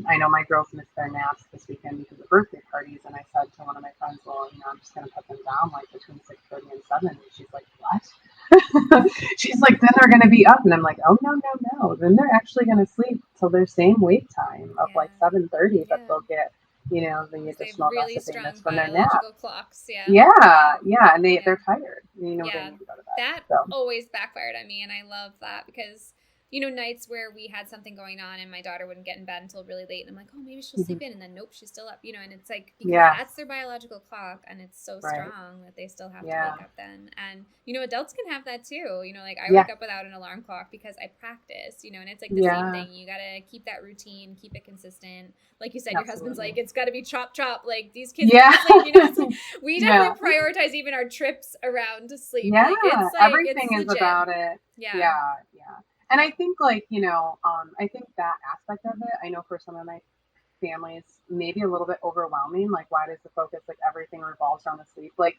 I know my girls missed their naps this weekend because of birthday parties, and I said to one of my friends, well, I'm just going to put them down like between 6:30 and 7. And she's like, what? She's like, then they're going to be up. And I'm like, oh, no. Then they're actually going to sleep till their same wake time of like 7:30, but they'll get, the additional really rest that they strong missed from their biological nap. clocks. And they're tired. They need to go to bed. That always backfired on me, and I love that because nights where we had something going on and my daughter wouldn't get in bed until really late, and I'm like, oh, maybe she'll sleep in, and then nope, she's still up, and it's like, because that's their biological clock, and it's so strong that they still have to wake up then. And adults can have that too, like I wake up without an alarm clock because I practice, and it's like the same thing. You gotta keep that routine, keep it consistent. Like you said, your husband's like, it's gotta be chop like these kids sleep, it's like, we definitely prioritize even our trips around to sleep. It's like, everything is about it. And I think, like, I think that aspect of it, I know for some of my families, maybe a little bit overwhelming. Like, why does the focus, like, everything revolves around the sleep? Like,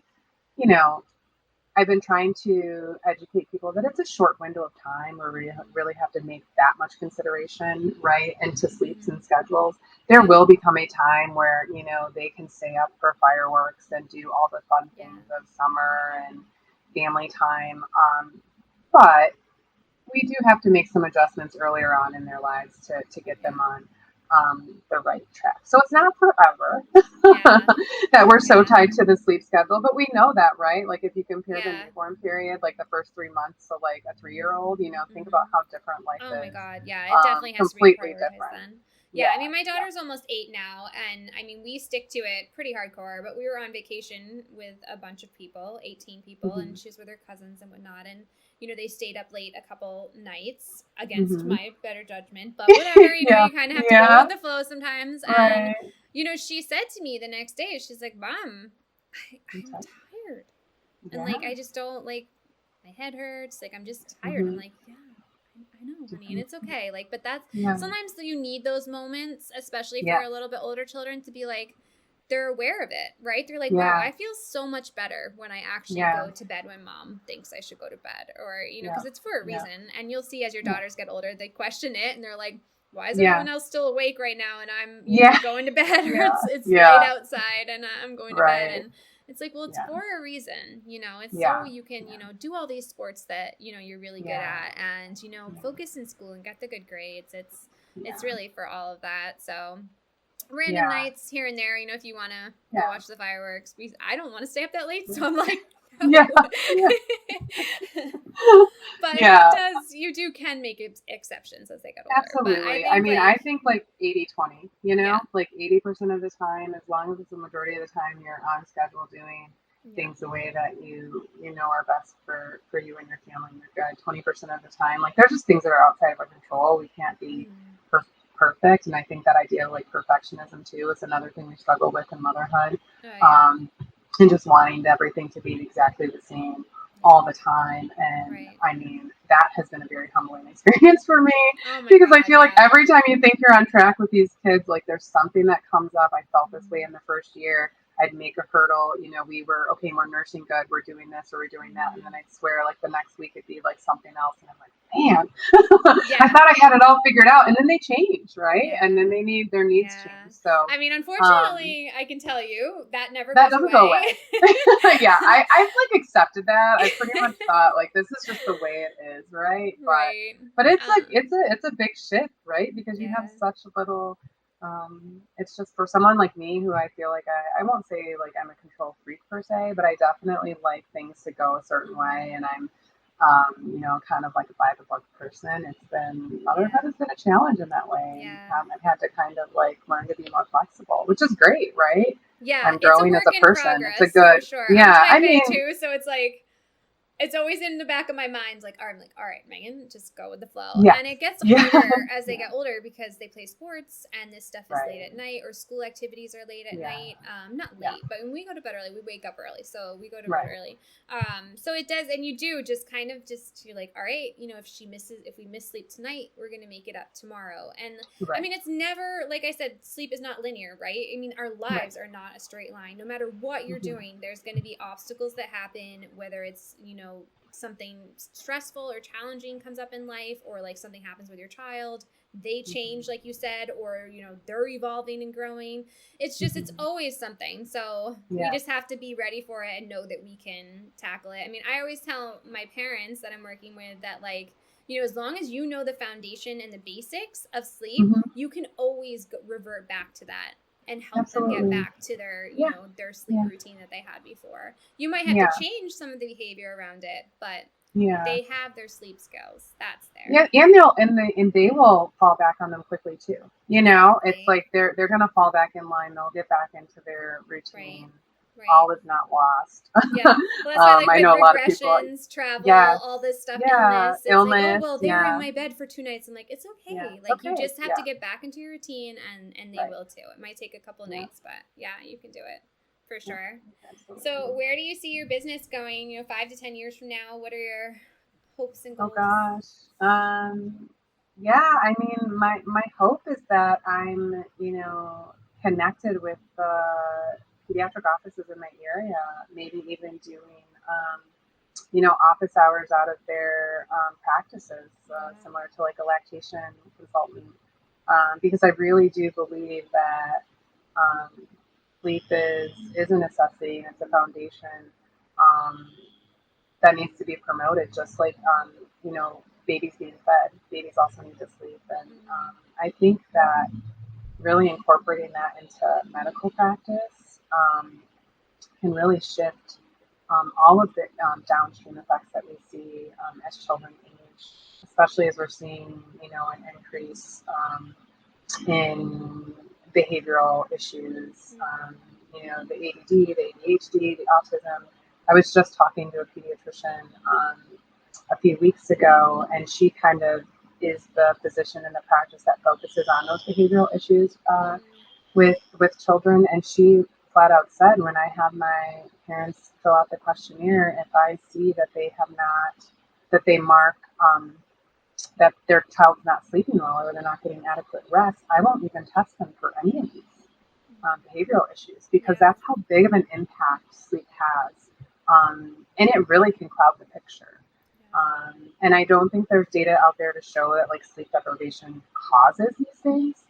I've been trying to educate people that it's a short window of time where we really have to make that much consideration, right, into sleeps and schedules. There will become a time where, they can stay up for fireworks and do all the fun things of summer and family time. But we do have to make some adjustments earlier on in their lives to get them on the right track. So it's not forever that we're so tied to the sleep schedule, but we know that, right? Like if you compare the newborn period, like the first 3 months to like a 3-year-old, think about how different life is. Oh my God. Yeah. It definitely has completely to be different. Then. Yeah, I mean, my daughter's almost 8 now, and I mean, we stick to it pretty hardcore, but we were on vacation with a bunch of people, 18 people, and she was with her cousins and whatnot, and, they stayed up late a couple nights against my better judgment, but whatever, you kind of have to go with the flow sometimes, and, she said to me the next day, she's like, Mom, I'm tired, and, like, I just don't, like, my head hurts, like, I'm just tired, I'm like, I know, honey, and it's okay. Like, but that's sometimes you need those moments, especially for a little bit older children, to be like, they're aware of it, right? They're like, wow, I feel so much better when I actually go to bed when Mom thinks I should go to bed, or because it's for a reason. And you'll see as your daughters get older, they question it, and they're like, why is everyone else still awake right now, and I'm going to bed, or it's late outside, and I'm going to bed, and it's like, well, it's for a reason, it's so you can, do all these sports that, you're really good at, and, focus in school and get the good grades. It's really for all of that. So random nights here and there, if you want to go watch the fireworks, I don't want to stay up that late. So I'm like, but you can make exceptions as they get older. Absolutely. I think like 80-20, like 80% of the time, as long as it's the majority of the time you're on schedule doing things the way that you are best for you and your family, you're good. 20% of the time, like there's just things that are outside of our control. We can't be perfect. And I think that idea of like perfectionism too is another thing we struggle with in motherhood. And just wanting everything to be exactly the same all the time. And I mean, that has been a very humbling experience for me because I feel like every time you think you're on track with these kids, like there's something that comes up. I felt this way in the first year. I'd make a hurdle, we were, okay, we're nursing good, we're doing this or we're doing that. And then I'd swear like the next week it'd be like something else. And I'm like, man, I thought I had it all figured out. And then they change, right? And then their needs change. So, I mean, unfortunately, I can tell you that doesn't go away. I've like accepted that. I pretty much thought like, this is just the way it is, right? But it's like, it's a big shift, right? Because you have such little, it's just for someone like me who I feel like I won't say like I'm a control freak per se, but I definitely like things to go a certain way, and I'm kind of like a by the book person. Motherhood has been a challenge in that way. I've had to kind of like learn to be more flexible, which is great, right? I'm growing as a person. It's a good, for sure. I mean, too, so it's like it's always in the back of my mind, like, I'm like, all right, Megan, just go with the flow. Yeah. And it gets Yeah. harder as they get older because they play sports and this stuff is late Right. at night, or school activities are late at Yeah. night. Not late, but when we go to bed early, we wake up early. So we go to Right. bed early. So it does, and you do just kind of just, you're like, all right, you know, if we miss sleep tonight, we're going to make it up tomorrow. And Right. I mean, it's never, like I said, sleep is not linear, right? I mean, our lives Right. are not a straight line. No matter what you're doing, there's going to be obstacles that happen, whether it's, you know, something stressful or challenging comes up in life, or like something happens with your child, they change, like you said, or, you know, they're evolving and growing. It's just, it's always something. So we just have to be ready for it and know that we can tackle it. I mean, I always tell my parents that I'm working with that, like, you know, as long as you know the foundation and the basics of sleep, you can always revert back to that and help them get back to their, you know, their sleep routine that they had before. You might have to change some of the behavior around it, but they have their sleep skills. That's there. Yeah, and they will fall back on them quickly too. You know, it's like they're gonna fall back in line. They'll get back into their routine. Right. All is not lost. Yeah, well, that's why, like, I know a lot of people. Travel, all this stuff, illness. It's like, oh well, they were in my bed for 2 nights. I'm like, it's okay. It's like, you just have to get back into your routine, and they will too. It might take a couple nights, but yeah, you can do it for sure. So, where do you see your business going? You know, 5 to 10 years from now, what are your hopes and goals? Oh gosh. Yeah, I mean, my hope is that I'm, you know, connected with the pediatric offices in my area, maybe even doing, you know, office hours out of their practices, similar to like a lactation consultant, because I really do believe that sleep is a necessity and it's a foundation that needs to be promoted, just like, you know, babies being fed. Babies also need to sleep. And I think that really incorporating that into medical practice can really shift all of the downstream effects that we see as children age, especially as we're seeing, you know, an increase in behavioral issues, you know, the ADD, the ADHD, the autism. I was just talking to a pediatrician a few weeks ago, and she kind of is the physician in the practice that focuses on those behavioral issues with children. And she flat out said, when I have my parents fill out the questionnaire, if I see that they have not, that they mark that their child's not sleeping well or they're not getting adequate rest, I won't even test them for any of these behavioral issues, because that's how big of an impact sleep has. And it really can cloud the picture. And I don't think there's data out there to show that like sleep deprivation causes these things.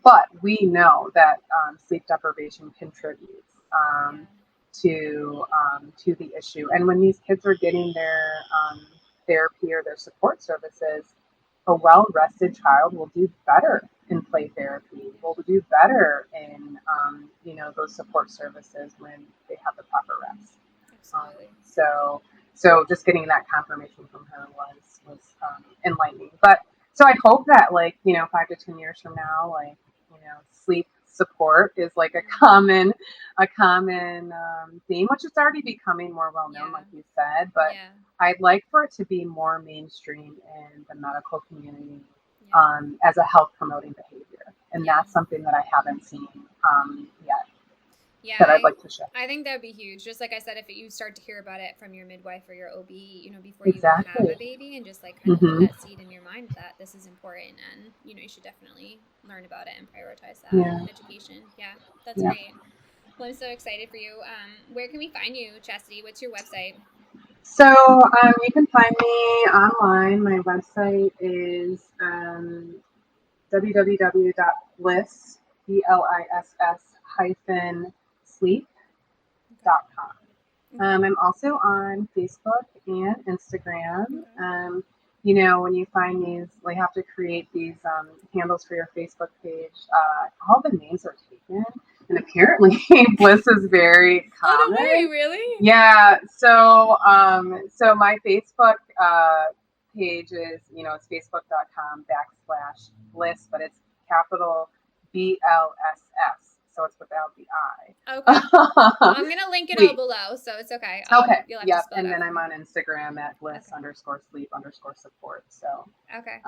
But we know that sleep deprivation contributes to the issue. And when these kids are getting their therapy or their support services, a well-rested child will do better in play therapy. Will do better in you know, those support services when they have the proper rest. So just getting that confirmation from her was enlightening. But so I hope that, like, you know, 5 to 10 years from now, like, you know, sleep support is like a common theme, which is already becoming more well known, like you said. But I'd like for it to be more mainstream in the medical community as a health promoting behavior, and that's something that I haven't seen yet. Yeah, that I'd like to share. I think that would be huge. Just like I said, if you start to hear about it from your midwife or your OB, you know, before you have a baby, and just like kind of put that seed in your mind that this is important, and you know, you should definitely learn about it and prioritize that education. Yeah, that's great. Well, I'm so excited for you. Where can we find you, Chastity? What's your website? So you can find me online. My website is www.bliss, BLISS-sleep.com. I'm also on Facebook and Instagram. You know, when you find these, we have to create these handles for your Facebook page. All the names are taken, and apparently Bliss is very common. Oh, no way, really? Yeah. So so my Facebook page is, you know, it's facebook.com/bliss, but it's capital BLSS. So so it's without the I. Okay. I'm going to link it all below, so it's okay. Okay. You'll have Yep. to spell And it then out. I'm on Instagram at bliss_sleep_support. So Okay.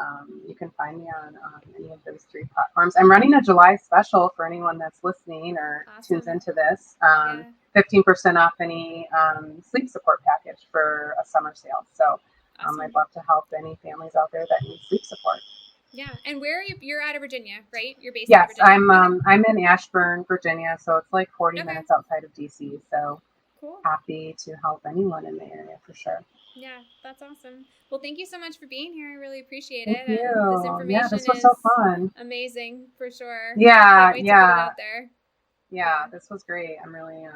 you can find me on any of those 3 platforms. I'm running a July special for anyone that's listening or tunes into this. 15% off any sleep support package for a summer sale. So I'd love to help any families out there that need sleep support. Yeah. And where are you? You're out of Virginia, right? You're based out of Virginia? Yes, I'm in Ashburn, Virginia, so it's like 40 minutes outside of DC. So happy to help anyone in the area for sure. Yeah, that's awesome. Well, thank you so much for being here. I really appreciate it. Thank you. This information this was so fun. Amazing for sure. Yeah, Can't wait to put it out there. Yeah, this was great. I'm really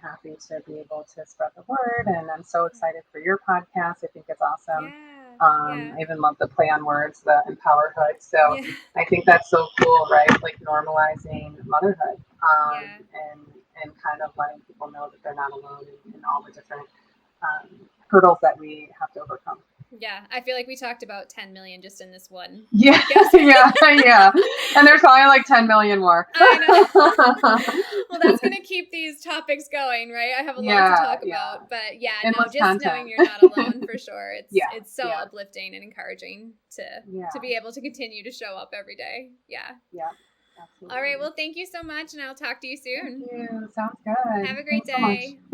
happy to be able to spread the word, and I'm so excited for your podcast. I think it's awesome. I even love the play on words, the empowerhood. So I think that's so cool, right? Like normalizing motherhood, and kind of letting people know that they're not alone in all the different hurdles that we have to overcome. Yeah, I feel like we talked about 10 million just in this one. Yeah. And there's probably like 10 million more. I know. Well, that's going to keep these topics going, right? I have a lot to talk about, but just content. Knowing you're not alone for sure. It's so uplifting and encouraging to be able to continue to show up every day. Yeah. Yeah. Absolutely. All right. Well, thank you so much, and I'll talk to you soon. Thank you. Sounds good. Have a great day. So